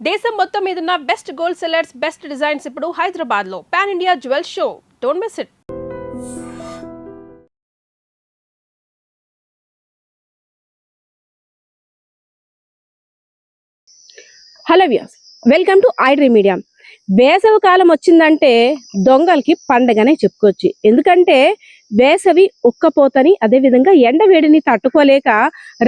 దేశం మొత్తం మీద ఉన్న best gold sellers best designs ఇప్పుడు హైదరాబాద్ లో pan India jewel show. Don't miss it. Hello views, welcome to iDream media. వేసవి కాలం వచ్చిందంటే దొంగలకి పండగనే చెప్పుకోవచ్చు. ఎందుకంటే వేసవి ఉక్కపోతని అదేవిధంగా ఎండవేడిని తట్టుకోలేక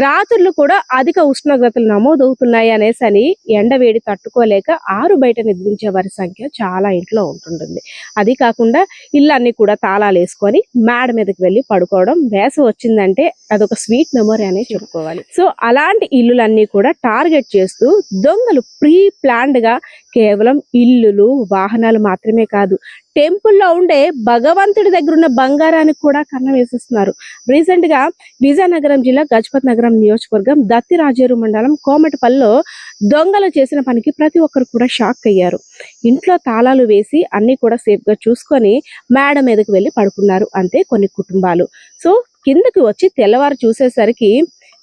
రాత్రులు కూడా అధిక ఉష్ణోగ్రతలు నమోదవుతున్నాయి అనేసి ఎండవేడి తట్టుకోలేక ఆరు బయట నిద్రించే వారి సంఖ్య చాలా ఇంట్లో ఉంటుంటుంది. అది కాకుండా ఇళ్ళన్నీ కూడా తాళాలు వేసుకొని మేడ మీదకి వెళ్ళి పడుకోవడం వేసవి వచ్చిందంటే అదొక స్వీట్ మెమొరీ అనే చెప్పుకోవాలి. సో అలాంటి ఇల్లులన్నీ కూడా టార్గెట్ చేస్తూ దొంగలు ప్రీ ప్లాన్డ్ గా కేవలం ఇల్లులు వాహనాలు మాత్రమే కాదు, టెంపుల్లో ఉండే భగవంతుడి దగ్గర ఉన్న బంగారానికి కూడా కన్నం వేసేస్తున్నారు. రీసెంట్ గా విజయనగరం జిల్లా గజపతి నగరం నియోజకవర్గం దత్తిరాజేరు మండలం కోమటపల్లిలో దొంగలు చేసిన పనికి ప్రతి ఒక్కరు కూడా షాక్ అయ్యారు. ఇంట్లో తాళాలు వేసి అన్ని కూడా సేఫ్ గా చూసుకొని మేడ మీదకి వెళ్ళి పడుకున్నారు. అంతే కొన్ని కుటుంబాలు. సో కిందకి వచ్చి తెల్లవారు చూసేసరికి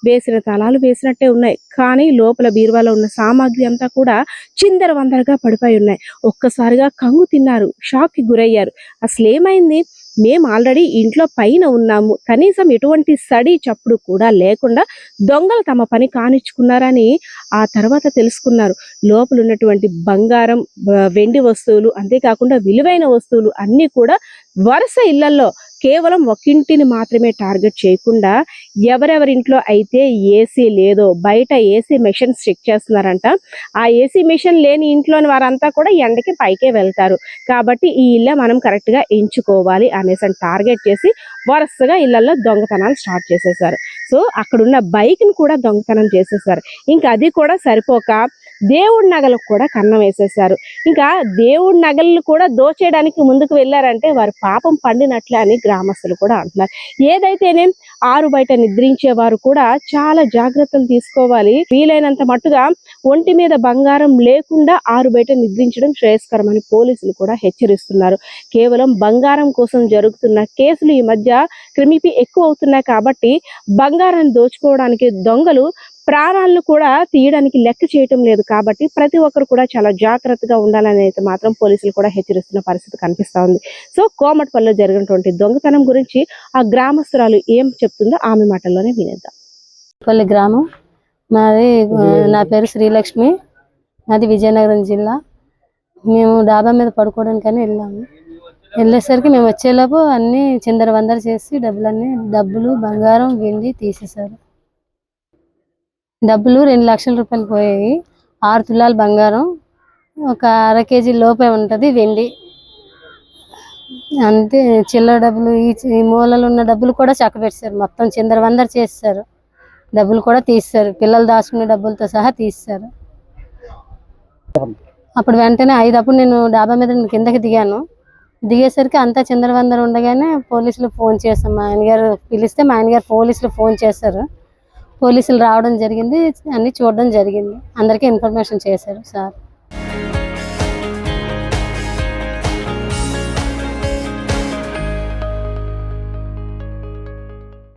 వేసిన తాళాలు వేసినట్టే ఉన్నాయి, కానీ లోపల బీరువాలో ఉన్న సామాగ్రి అంతా కూడా చిందరవందరగా పడిపోయి ఉన్నాయి. ఒక్కసారిగా కంగు తిన్నారు, షాక్ కి గురయ్యారు. అసలు ఏమైంది? మేము ఆల్రెడీ ఇంట్లో పైన ఉన్నాము, కనీసం ఎటువంటి సడి చప్పుడు కూడా లేకుండా దొంగలు తమ పని కానిచ్చుకున్నారని ఆ తర్వాత తెలుసుకున్నారు. లోపల ఉన్నటువంటి బంగారం, వెండి వస్తువులు, అంతేకాకుండా విలువైన వస్తువులు అన్నీ కూడా వరుస ఇళ్లలో కేవలం ఒకింటిని మాత్రమే టార్గెట్ చేయకుండా ఎవరెవరింట్లో అయితే ఏసీ లేదో బయట ఏసీ మెషిన్స్ చెక్ చేస్తున్నారంట. ఆ ఏసీ మెషిన్ లేని ఇంట్లోని వారంతా కూడా ఎండకి పైకే వెళ్తారు కాబట్టి ఈ ఇల్లు మనం కరెక్ట్ గా ఎంచుకోవాలి అనేసి టార్గెట్ చేసి వరుసగా ఇళ్లలో దొంగతనాలు స్టార్ట్ చేసేసారు. సో అక్కడున్న బైక్ ని కూడా దొంగతనం చేసేసారు. ఇంకా అది కూడా సరిపోక దేవుడి నగలకు కూడా కన్నం వేసేసారు. ఇంకా దేవుడి నగలను కూడా దోచేయడానికి ముందుకు వెళ్ళారంటే వారి పాపం పండినట్లే అని గ్రామస్తులు కూడా అంటున్నారు. ఏదైతేనే ఆరు బయట నిద్రించే వారు కూడా చాలా జాగ్రత్తలు తీసుకోవాలి. వీలైనంత మట్టుగా ఒంటి మీద బంగారం లేకుండా ఆరు బయట నిద్రించడం శ్రేయస్కరమని పోలీసులు కూడా హెచ్చరిస్తున్నారు. కేవలం బంగారం కోసం జరుగుతున్న కేసులు ఈ మధ్య క్రిమిపి ఎక్కువ అవుతున్నాయి కాబట్టి బంగారాన్ని దోచుకోవడానికి దొంగలు ప్రాణాలను కూడా తీయడానికి లెక్క చేయటం లేదు. కాబట్టి ప్రతి ఒక్కరు కూడా చాలా జాగ్రత్తగా ఉండాలని అయితే మాత్రం పోలీసులు కూడా హెచ్చరిస్తున్న పరిస్థితి కనిపిస్తా ఉంది. సో కోమటపల్లిలో జరిగినటువంటి దొంగతనం గురించి ఆ గ్రామస్తురాలు ఏం చెప్తుందో ఆమె మాటల్లోనే వినేద్దాం. పల్లి గ్రామం మాది. నా పేరు శ్రీలక్ష్మి, నాది విజయనగరం జిల్లా. మేము డాబా మీద పడుకోవడానికని వెళ్ళాము. వెళ్ళేసరికి మేము వచ్చేలోపు అన్నీ చిందరవందర చేసి డబ్బులు బంగారం వెండి తీసేశారు. డబ్బులు 2 లక్షల రూపాయలు పోయాయి. 6 తులాల బంగారం, ఒక అర కేజీ లోపే ఉంటుంది వెండి. అంతే. చిల్లర డబ్బులు, ఈ మూలలో ఉన్న డబ్బులు కూడా చక్కబెట్టారు. మొత్తం చిందరవందర చేస్తారు. డబ్బులు కూడా తీస్తారు, పిల్లలు దాచుకునే డబ్బులతో సహా తీస్తారు. అప్పుడు వెంటనే 5 అప్పుడు నేను డాబా మీద కిందకి దిగేసరికి అంతా చిందరవందర ఉండగానే పోలీసులు ఫోన్ చేస్తాం. మా ఆయనగారు పిలిస్తే మా ఆయనగారు పోలీసులు ఫోన్ చేశారు. పోలీసులు రావడం జరిగింది, అన్ని చూడడం జరిగింది, అందరికీ ఇన్ఫర్మేషన్ చేశారు సార్.